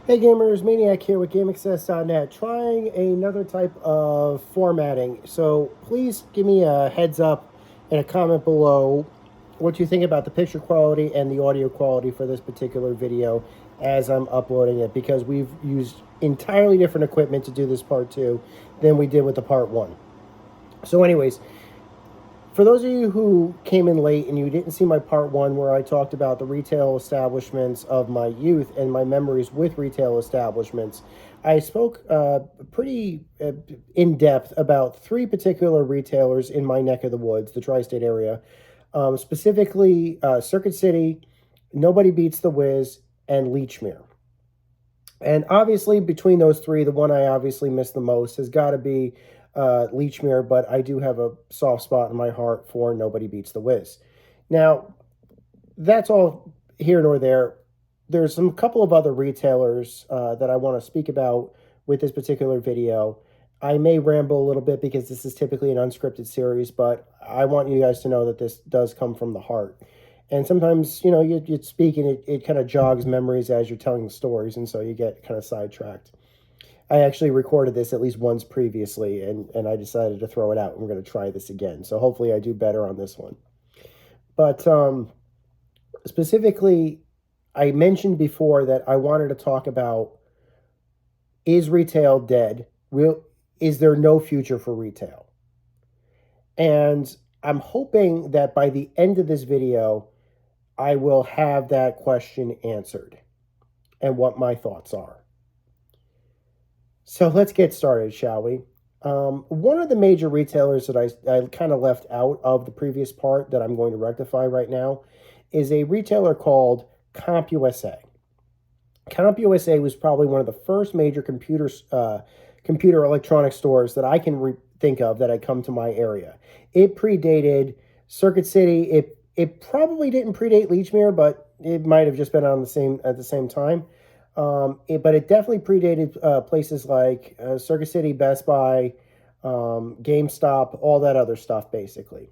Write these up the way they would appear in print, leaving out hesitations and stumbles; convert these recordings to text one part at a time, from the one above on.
Hey gamers, Maniac here with GameAccess.net, trying another type of formatting. So please give me a heads up and a comment below what you think about the picture quality and the audio quality for this particular video as I'm uploading it, because we've used entirely different equipment to do this part 2 than we did with the part 1. So anyways, for those of you who came in late and you didn't see my part 1 where I talked about the retail establishments of my youth and my memories with retail establishments, I spoke pretty in depth about 3 particular retailers in my neck of the woods, the tri-state area, specifically Circuit City, Nobody Beats the Wiz, and Lechmere. And obviously between those 3, the one I obviously miss the most has got to be Lechmere, but I do have a soft spot in my heart for Nobody Beats the Wiz. Now, that's all here nor there. There's some couple of other retailers that I want to speak about with this particular video. I may ramble a little bit because this is typically an unscripted series, but I want you guys to know that this does come from the heart. And sometimes, you know, you speak and it kind of jogs memories as you're telling the stories, and so you get kind of sidetracked. I actually recorded this at least once previously, and I decided to throw it out, and we're going to try this again. So hopefully I do better on this one. But specifically, I mentioned before that I wanted to talk about, is retail dead? Is there no future for retail? And I'm hoping that by the end of this video, I will have that question answered and what my thoughts are. So let's get started, shall we? One of the major retailers that I kind of left out of the previous part that I'm going to rectify right now is a retailer called CompUSA. CompUSA was probably one of the first major computer electronic stores that I can think of that had come to my area. It predated Circuit City. It probably didn't predate Lechmere, but it might have just been on at the same time. But it definitely predated places like Circuit City, Best Buy, GameStop, all that other stuff, basically.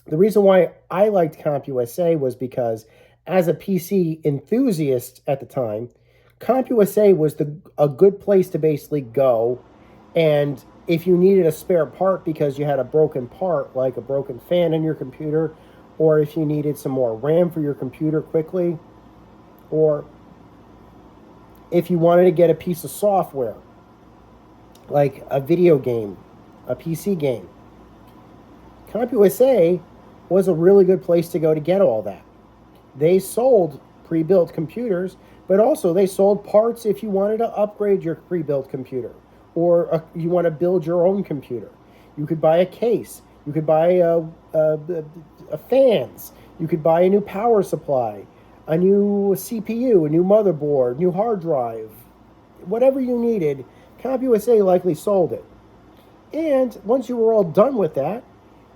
The reason why I liked CompUSA was because, as a PC enthusiast at the time, CompUSA was a good place to basically go. And if you needed a spare part because you had a broken part, like a broken fan in your computer, or if you needed some more RAM for your computer quickly, or if you wanted to get a piece of software, like a video game, a PC game, CompUSA was a really good place to go to get all that. They sold pre-built computers, but also they sold parts if you wanted to upgrade your pre-built computer, or you want to build your own computer. You could buy a case. You could buy fans. You could buy a new power supply, a new CPU, a new motherboard, new hard drive, whatever you needed. CompUSA likely sold it. And once you were all done with that,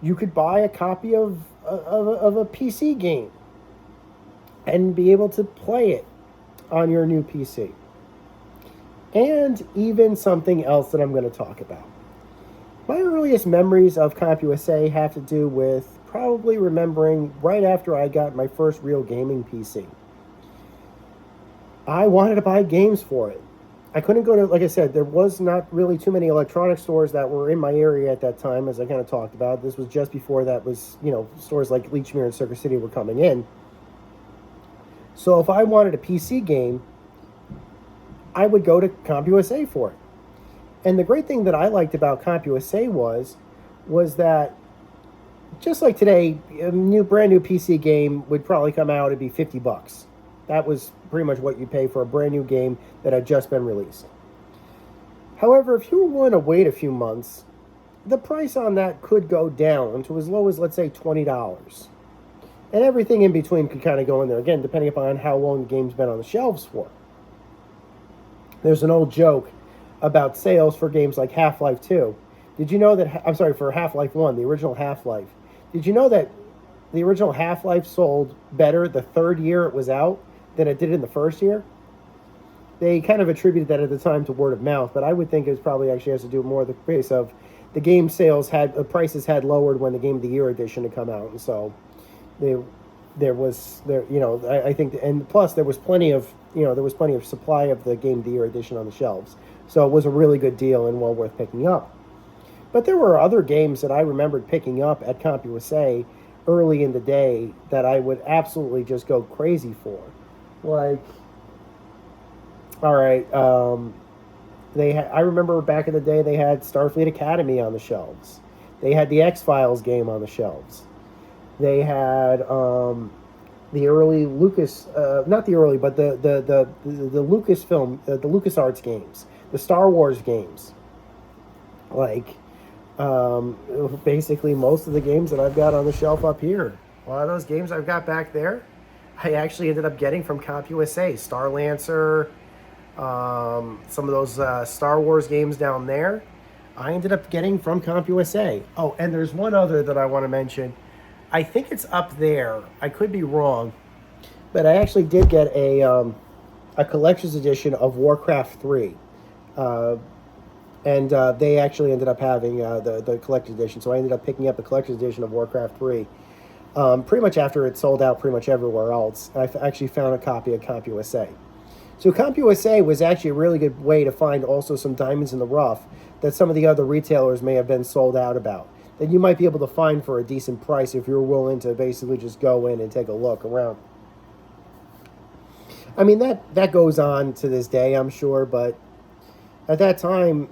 you could buy a copy of a PC game and be able to play it on your new PC. And even something else that I'm going to talk about. My earliest memories of CompUSA have to do with probably remembering right after I got my first real gaming PC. I wanted to buy games for it. I couldn't go to, like I said, there was not really too many electronic stores that were in my area at that time, as I kind of talked about. This was just before that was, stores like Lechmere and Circuit City were coming in. So if I wanted a PC game, I would go to CompUSA for it. And the great thing that I liked about CompUSA was that, just like today, a brand new PC game would probably come out, it'd be $50. That was pretty much what you pay for a brand new game that had just been released. However, if you were willing to wait a few months, the price on that could go down to as low as, let's say, $20. And everything in between could kind of go in there, again, depending upon how long the game's been on the shelves for. There's an old joke about sales for games like Half-Life 2. Did you know that, I'm sorry, for Half-Life 1, the original Half-Life. Did you know that the original Half-Life sold better the third year it was out than it did in the first year? They kind of attributed that at the time to word of mouth, but I would think it probably actually has to do more with the case of the game sales the prices had lowered when the Game of the Year edition had come out, and so I think, and plus there was plenty of, supply of the Game of the Year edition on the shelves. So it was a really good deal and well worth picking up. But there were other games that I remembered picking up at CompUSA early in the day that I would absolutely just go crazy for. Like, all right, I remember back in the day they had Starfleet Academy on the shelves. They had the X-Files game on the shelves. They had the early Lucas, not the early, but the Lucasfilm, the LucasArts games, the Star Wars games. Like, basically most of the games that I've got on the shelf up here. A lot of those games I've got back there, I actually ended up getting from CompUSA. Star Lancer, some of those Star Wars games down there, I ended up getting from CompUSA. Oh, and there's one other that I want to mention. I think it's up there. I could be wrong, but I actually did get a collector's edition of Warcraft 3. And they actually ended up having the collector's edition. So I ended up picking up the collector's edition of Warcraft 3 pretty much after it sold out pretty much everywhere else. I actually found a copy at CompUSA. So CompUSA was actually a really good way to find also some diamonds in the rough that some of the other retailers may have been sold out about, that you might be able to find for a decent price if you're willing to basically just go in and take a look around. I mean, that goes on to this day, I'm sure, but at that time,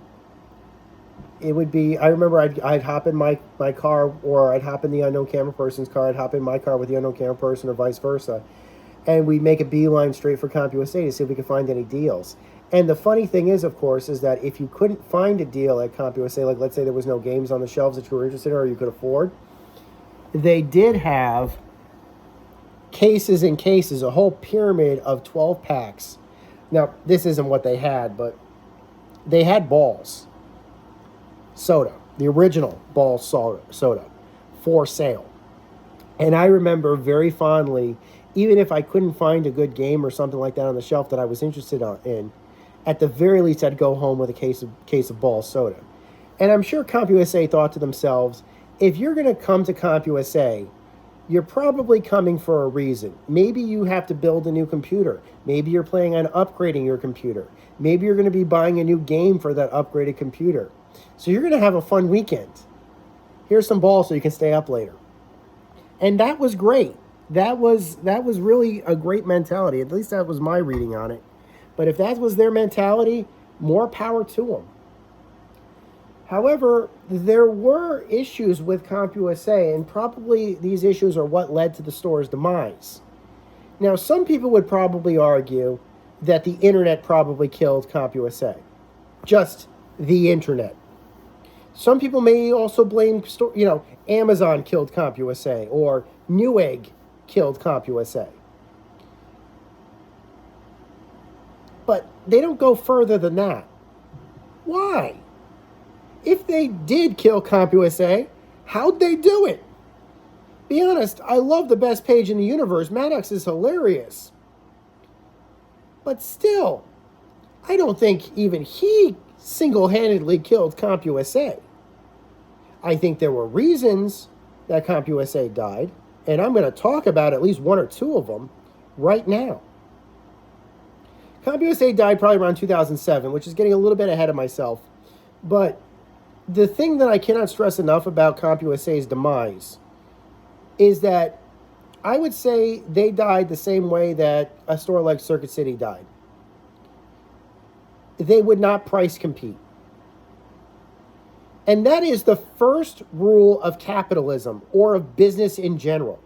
it would be, I remember I'd hop in my car, or I'd hop in the unknown camera person's car, I'd hop in my car with the unknown camera person, or vice versa, and we'd make a beeline straight for CompUSA to see if we could find any deals. And the funny thing is, of course, is that if you couldn't find a deal at CompUSA, like let's say there was no games on the shelves that you were interested in or you could afford, they did have cases and cases, a whole pyramid of 12 packs. Now, this isn't what they had, but they had Balls soda, the original Balls soda, for sale. And I remember very fondly, even if I couldn't find a good game or something like that on the shelf that I was interested in, at the very least I'd go home with a case of Balls soda. And I'm sure CompUSA thought to themselves, if you're going to come to CompUSA, you're probably coming for a reason. Maybe you have to build a new computer. Maybe you're planning on upgrading your computer. Maybe you're going to be buying a new game for that upgraded computer. So you're going to have a fun weekend. Here's some balls so you can stay up later. And that was great. That was really a great mentality. At least that was my reading on it. But if that was their mentality, more power to them. However, there were issues with CompUSA, and probably these issues are what led to the store's demise. Now, some people would probably argue that the internet probably killed CompUSA. Just the internet. Some people may also blame, Amazon killed CompUSA, or Newegg killed CompUSA. But they don't go further than that. Why? If they did kill CompUSA, how'd they do it? Be honest, I love the best page in the universe. Maniac is hilarious. But still, I don't think even he single-handedly killed CompUSA. I think there were reasons that CompUSA died, and I'm going to talk about at least one or two of them right now. CompUSA died probably around 2007, which is getting a little bit ahead of myself. But the thing that I cannot stress enough about CompUSA's demise is that I would say they died the same way that a store like Circuit City died. They would not price compete. And that is the first rule of capitalism, or of business in general.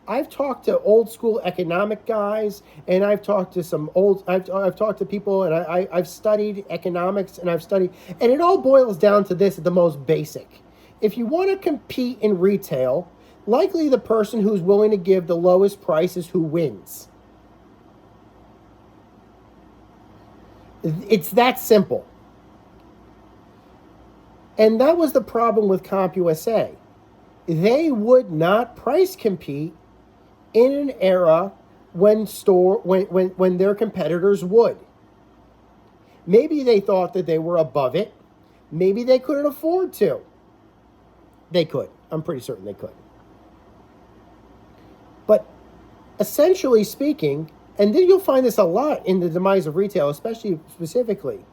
I've talked to old school economic guys, and I've talked to I've talked to people, and I've studied economics, and and it all boils down to this at the most basic. If you want to compete in retail, likely the person who's willing to give the lowest price is who wins. It's that simple. And that was the problem with CompUSA. They would not price compete in an era when their competitors would. Maybe they thought that they were above it. Maybe they couldn't afford to. They could. I'm pretty certain they could. But essentially speaking, and then you'll find this a lot in the demise of retail, especially specifically.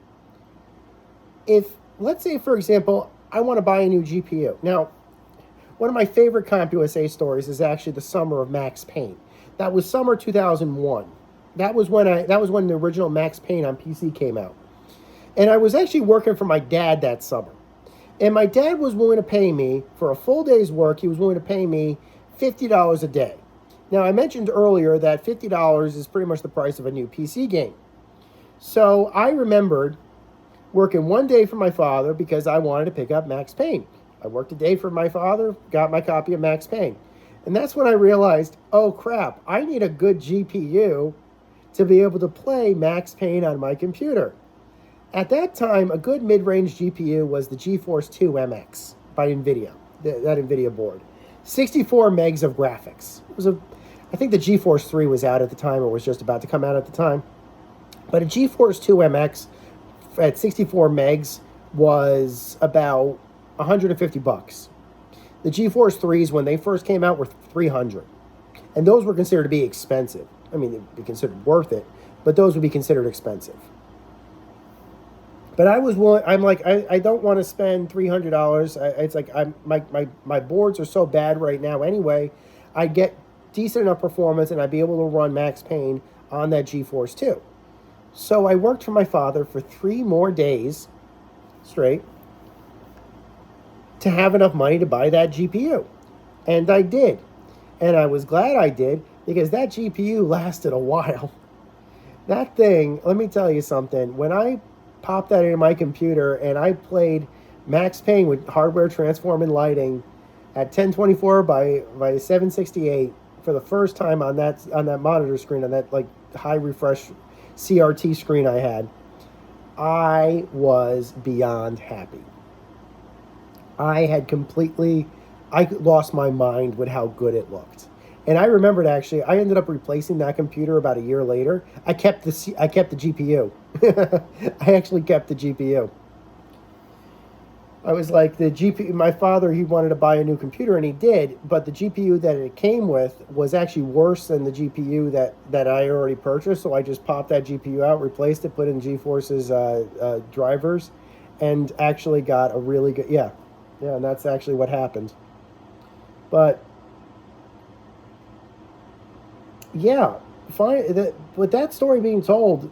If, let's say, for example, I want to buy a new GPU. Now, one of my favorite CompUSA stories is actually the summer of Max Payne. That was summer 2001. That was when the original Max Payne on PC came out. And I was actually working for my dad that summer. And my dad was willing to pay me, for a full day's work, he was willing to pay me $50 a day. Now, I mentioned earlier that $50 is pretty much the price of a new PC game. So I remembered working one day for my father because I wanted to pick up Max Payne. I worked a day for my father, got my copy of Max Payne. And that's when I realized, oh crap, I need a good GPU to be able to play Max Payne on my computer. At that time, a good mid-range GPU was the GeForce 2 MX by NVIDIA, that NVIDIA board. 64 megs of graphics. I think the GeForce 3 was out at the time, or was just about to come out at the time. But a GeForce 2 MX at 64 megs was about $150. The GeForce 3s, when they first came out, were $300. And those were considered to be expensive. I mean, they'd be considered worth it, but those would be considered expensive. But I'm like, I don't want to spend $300. It's like my boards are so bad right now anyway. I'd get decent enough performance and I'd be able to run Max Payne on that GeForce 2. So I worked for my father for 3 more days straight to have enough money to buy that GPU. And I did. And I was glad I did because that GPU lasted a while. That thing, let me tell you something. When I popped that into my computer and I played Max Payne with hardware transform and lighting at 1024 by 768 for the first time on that monitor screen, on that like high refresh CRT screen I had, I was beyond happy. I lost my mind with how good it looked. And I remembered, actually, I ended up replacing that computer about a year later. I kept the GPU. I actually kept the GPU. I was like, the GPU, my father, he wanted to buy a new computer, and he did, but the GPU that it came with was actually worse than the GPU that I already purchased, so I just popped that GPU out, replaced it, put in GeForce's drivers, and actually got a really good, yeah, and that's actually what happened. But yeah, fine. With that story being told,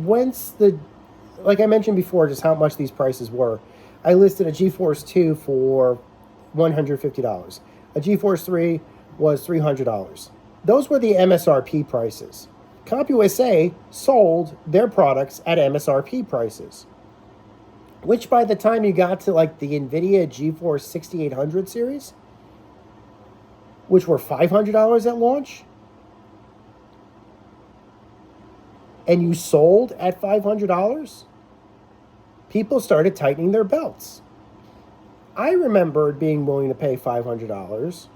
like I mentioned before, just how much these prices were. I listed a GeForce 2 for $150. A GeForce 3 was $300. Those were the MSRP prices. CompUSA sold their products at MSRP prices, which by the time you got to like the NVIDIA GeForce 6800 series, which were $500 at launch, and you sold at $500, people started tightening their belts. I remembered being willing to pay $500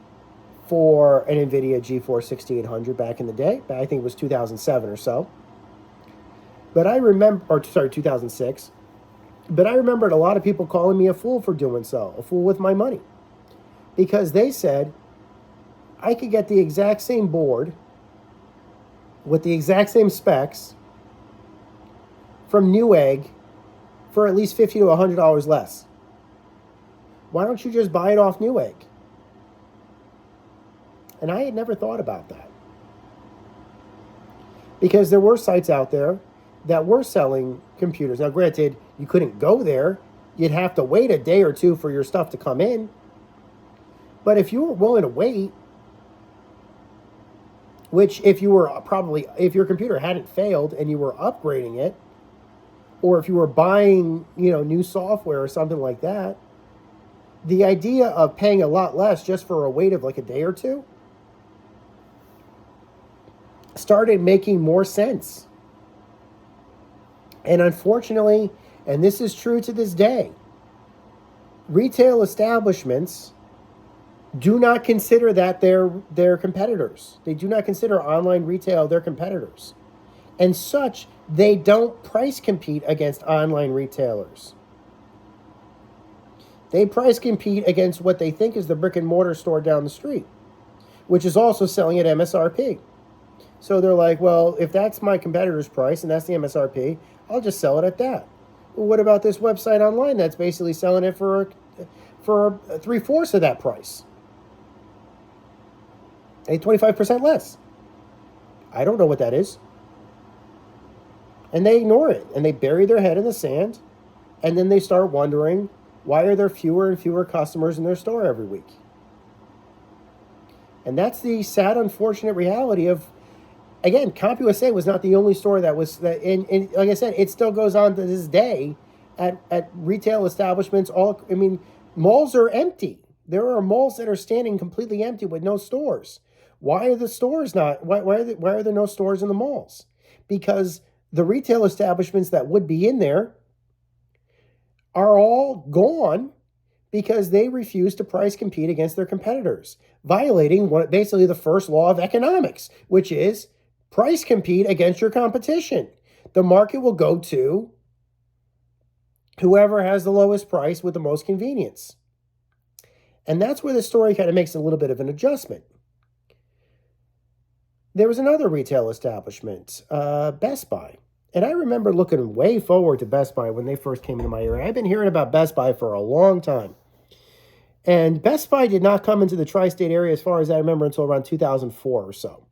for an NVIDIA GeForce 6800 back in the day. I think it was 2007 or so. But I remember, 2006. But I remembered a lot of people calling me a fool for doing so, a fool with my money. Because they said I could get the exact same board with the exact same specs from Newegg for at least $50 to $100 less. Why don't you just buy it off Newegg? And I had never thought about that. Because there were sites out there that were selling computers. Now, granted, you couldn't go there. You'd have to wait a day or two for your stuff to come in. But if you were willing to wait, which if your computer hadn't failed and you were upgrading it, or if you were buying, new software or something like that, the idea of paying a lot less just for a wait of like a day or two started making more sense. And unfortunately, and this is true to this day, retail establishments do not consider that their competitors. They do not consider online retail their competitors. And such, they don't price compete against online retailers. They price compete against what they think is the brick and mortar store down the street, which is also selling at MSRP. So they're like, well, if that's my competitor's price and that's the MSRP, I'll just sell it at that. Well, what about this website online that's basically selling it for 3/4 of that price? 25% less. I don't know what that is. And they ignore it, and they bury their head in the sand, and then they start wondering, why are there fewer and fewer customers in their store every week? And that's the sad, unfortunate reality of, again, CompUSA was not the only store that was, and like I said, it still goes on to this day at retail establishments. Malls are empty. There are malls that are standing completely empty with no stores. Why are the stores not? Why are there no stores in the malls? Because the retail establishments that would be in there are all gone because they refuse to price compete against their competitors, violating basically the first law of economics, which is price compete against your competition. The market will go to whoever has the lowest price with the most convenience. And that's where the story kind of makes a little bit of an adjustment. There was another retail establishment, Best Buy. And I remember looking way forward to Best Buy when they first came into my area. I've been hearing about Best Buy for a long time. And Best Buy did not come into the tri-state area, as far as I remember, until around 2004 or so.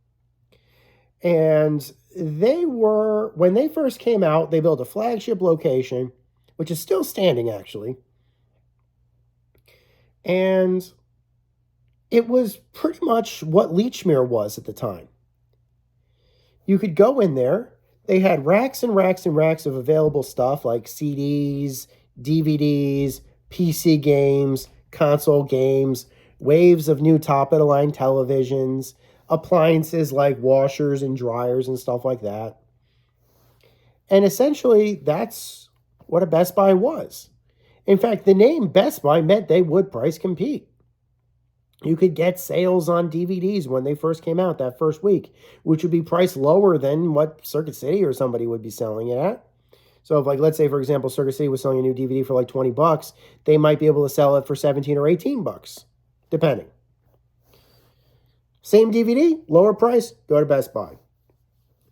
And when they first came out, they built a flagship location, which is still standing, actually. And it was pretty much what Lechmere was at the time. You could go in there. They had racks and racks and racks of available stuff like CDs, DVDs, PC games, console games, waves of new top-of-the-line televisions, appliances like washers and dryers and stuff like that. And essentially, that's what a Best Buy was. In fact, the name Best Buy meant they would price compete. You could get sales on DVDs when they first came out that first week, which would be priced lower than what Circuit City or somebody would be selling it at. So if, like, let's say, for example, Circuit City was selling a new DVD for like $20, they might be able to sell it for $17 or $18, depending. Same DVD, lower price, go to Best Buy.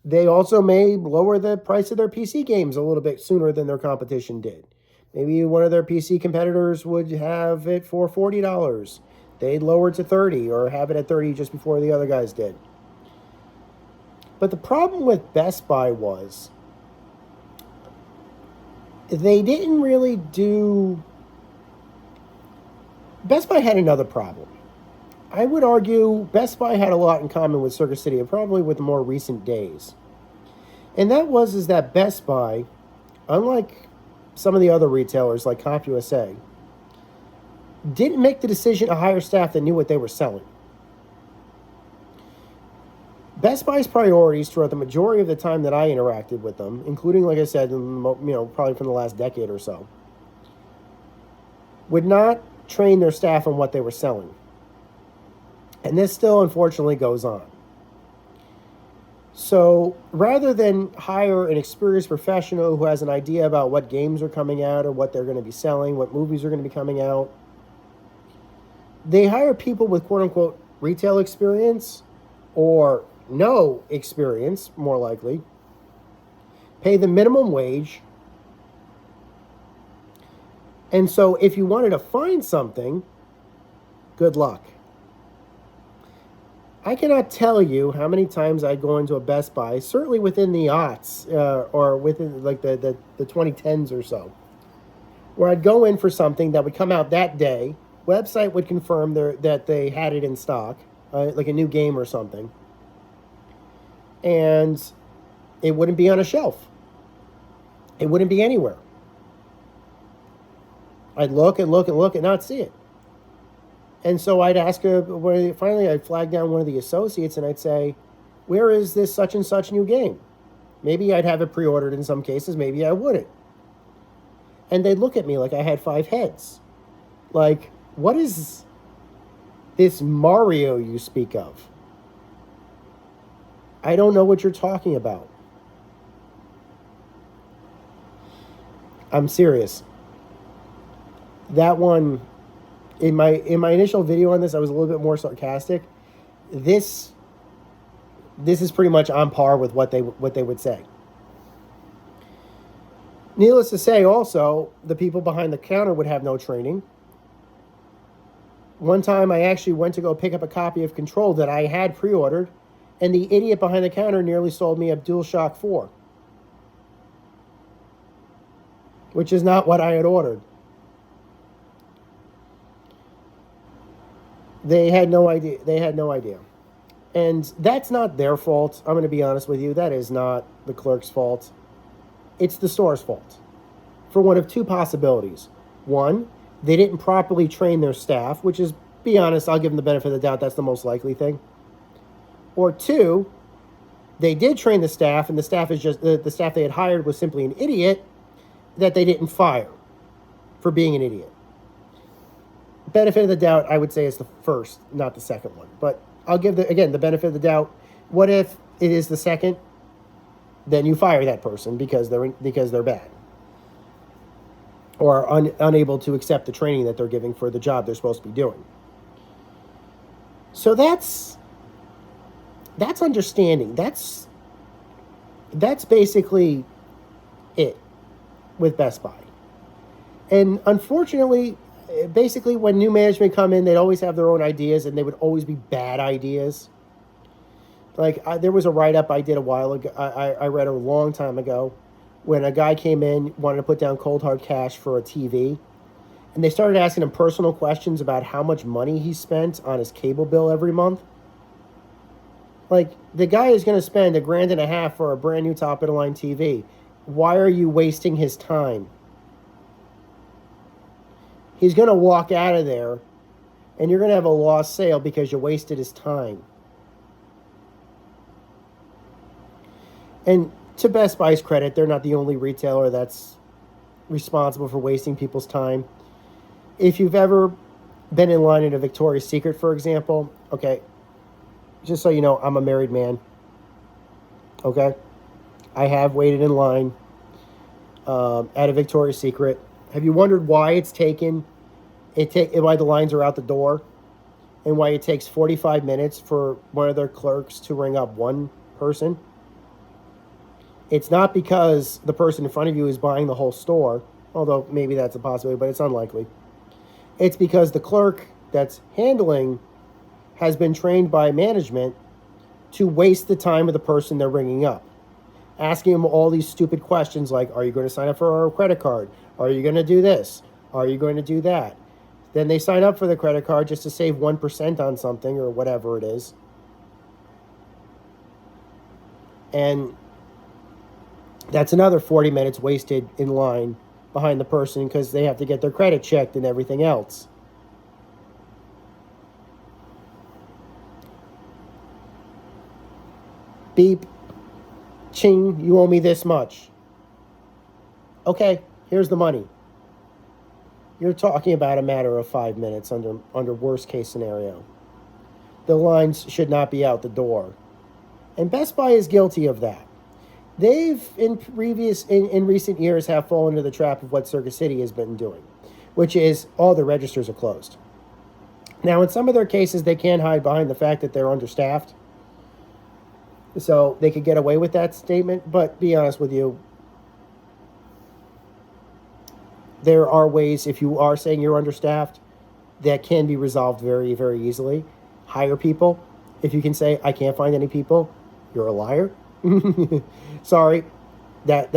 They also may lower the price of their PC games a little bit sooner than their competition did. Maybe one of their PC competitors would have it for $40. They'd lower it to $30 or have it at $30 just before the other guys did. But the problem with Best Buy was they didn't really do... Best Buy had another problem. I would argue Best Buy had a lot in common with Circuit City, and probably with the more recent days. And that is that Best Buy, unlike some of the other retailers like CompUSA, didn't make the decision to hire staff that knew what they were selling. Best Buy's priorities throughout the majority of the time that I interacted with them, including, like I said, probably from the last decade or so, would not train their staff on what they were selling. And this still, unfortunately, goes on. So rather than hire an experienced professional who has an idea about what games are coming out or what they're going to be selling, what movies are going to be coming out, they hire people with quote-unquote retail experience or no experience, more likely, pay the minimum wage. And so if you wanted to find something, good luck. I cannot tell you how many times I'd go into a Best Buy, certainly within the aughts, or within like the 2010s or so, where I'd go in for something that would come out that day. Website would confirm that they had it in stock, like a new game or something. And it wouldn't be on a shelf. It wouldn't be anywhere. I'd look and look and look and not see it. And so I'd ask her, finally I'd flag down one of the associates and I'd say, where is this such and such new game? Maybe I'd have it pre-ordered in some cases, maybe I wouldn't. And they'd look at me like I had 5 heads. Like, what is this Mario you speak of? I don't know what you're talking about. I'm serious. That one, in my initial video on this, I was a little bit more sarcastic. this is pretty much on par with what they would say. Needless to say, also, the people behind the counter would have no training. One time I actually went to go pick up a copy of Control that I had pre-ordered, and the idiot behind the counter nearly sold me a DualShock 4, which is not what I had ordered. They had no idea. And that's not their fault. I'm going to be honest with you. That is not the clerk's fault. It's the store's fault. For one of two possibilities. One, they didn't properly train their staff, which is, be honest, I'll give them the benefit of the doubt, that's the most likely thing. Or two, they did train the staff, and the staff they had hired was simply an idiot that they didn't fire for being an idiot. Benefit of the doubt, I would say, is the first, not the second one. But I'll give, the benefit of the doubt. What if it is the second? Then you fire that person because they're bad. Or unable to accept the training that they're giving for the job they're supposed to be doing. So that's understanding. That's basically it with Best Buy. And unfortunately, basically when new management come in, they'd always have their own ideas, and they would always be bad ideas. Like, there was a write-up I did a while ago, I read a long time ago, when a guy came in, wanted to put down cold hard cash for a TV, and they started asking him personal questions about how much money he spent on his cable bill every month. Like, the guy is going to spend $1,500 for a brand new top-of-the-line TV. Why are you wasting his time? He's going to walk out of there, and you're going to have a lost sale because you wasted his time. And to Best Buy's credit, they're not the only retailer that's responsible for wasting people's time. If you've ever been in line at a Victoria's Secret, for example, okay, just so you know, I'm a married man, okay? I have waited in line at a Victoria's Secret. Have you wondered why it's taken, why the lines are out the door, and why it takes 45 minutes for one of their clerks to ring up one person? It's not because the person in front of you is buying the whole store, although maybe that's a possibility, but it's unlikely. It's because the clerk that's handling has been trained by management to waste the time of the person they're ringing up, asking them all these stupid questions like, are you going to sign up for our credit card? Are you going to do this? Are you going to do that? Then they sign up for the credit card just to save 1% on something or whatever it is. And that's another 40 minutes wasted in line behind the person because they have to get their credit checked and everything else. Beep. Ching, you owe me this much. Okay, here's the money. You're talking about a matter of 5 minutes under worst case scenario. The lines should not be out the door. And Best Buy is guilty of that. They've, in recent years, have fallen into the trap of what Circuit City has been doing, which is all the registers are closed. Now, in some of their cases, they can hide behind the fact that they're understaffed, so they could get away with that statement, but be honest with you, there are ways, if you are saying you're understaffed, that can be resolved very, very easily. Hire people. If you can say, I can't find any people, you're a liar. Sorry, that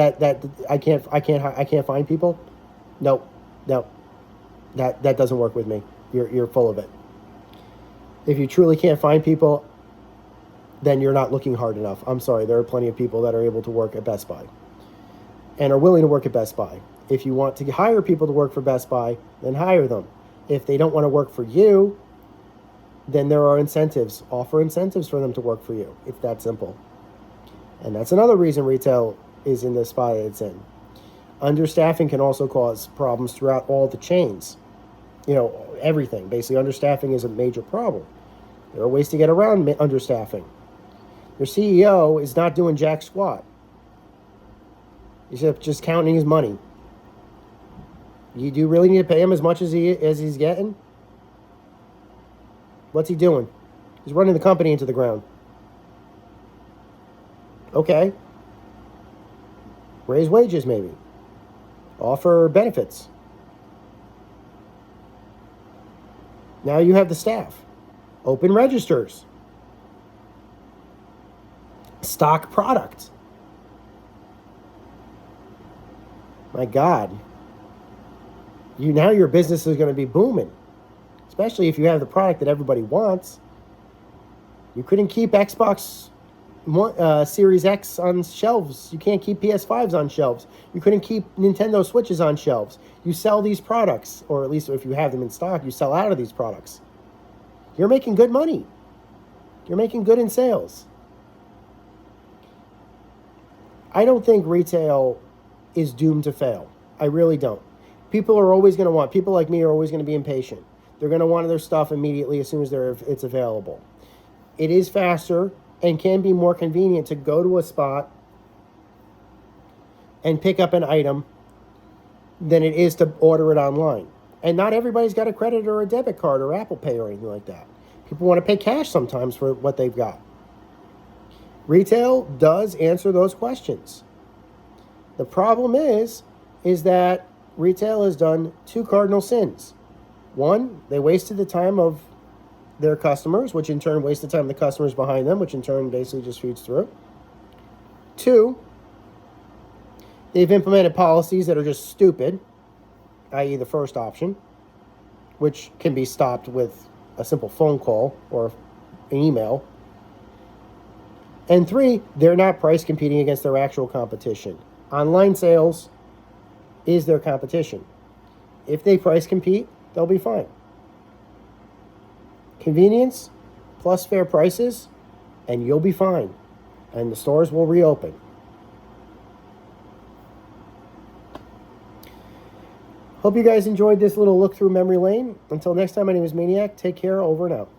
I can't find people. No, that doesn't work with me. You're full of it. If you truly can't find people, then you're not looking hard enough. I'm sorry, there are plenty of people that are able to work at Best Buy and are willing to work at Best Buy. If you want to hire people to work for Best Buy, then hire them. If they don't want to work for you, then there are incentives. Offer incentives for them to work for you. It's that simple. And that's another reason retail is in the spot that it's in. Understaffing can also cause problems throughout all the chains. You know, everything. Basically, understaffing is a major problem. There are ways to get around understaffing. Your CEO is not doing jack squat. He's just counting his money. You do really need to pay him as much as he's getting? What's he doing? He's running the company into the ground. Okay. Raise wages, maybe. Offer benefits. Now you have the staff. Open registers. Stock product. My God. Now your business is going to be booming. Especially if you have the product that everybody wants. You couldn't keep Xbox Series X on shelves. You can't keep PS5s on shelves. You couldn't keep Nintendo Switches on shelves. You sell these products, or at least if you have them in stock, you sell out of these products. You're making good money. You're making good in sales. I don't think retail is doomed to fail. I really don't. People are always going to want, people like me are always going to be impatient. They're going to want their stuff immediately as soon as it's available. It is faster and can be more convenient to go to a spot and pick up an item than it is to order it online. And not everybody's got a credit or a debit card or Apple Pay or anything like that. People want to pay cash sometimes for what they've got. Retail does answer those questions. The problem is that retail has done two cardinal sins. One, they wasted the time of their customers, which in turn wastes the time of the customers behind them, which in turn basically just feeds through. Two, they've implemented policies that are just stupid, i.e. the first option, which can be stopped with a simple phone call or an email. And three, they're not price competing against their actual competition. Online sales is their competition. If they price compete, they'll be fine. Convenience plus fair prices, and you'll be fine. And the stores will reopen. Hope you guys enjoyed this little look through memory lane. Until next time, my name is Maniac. Take care. Over and out.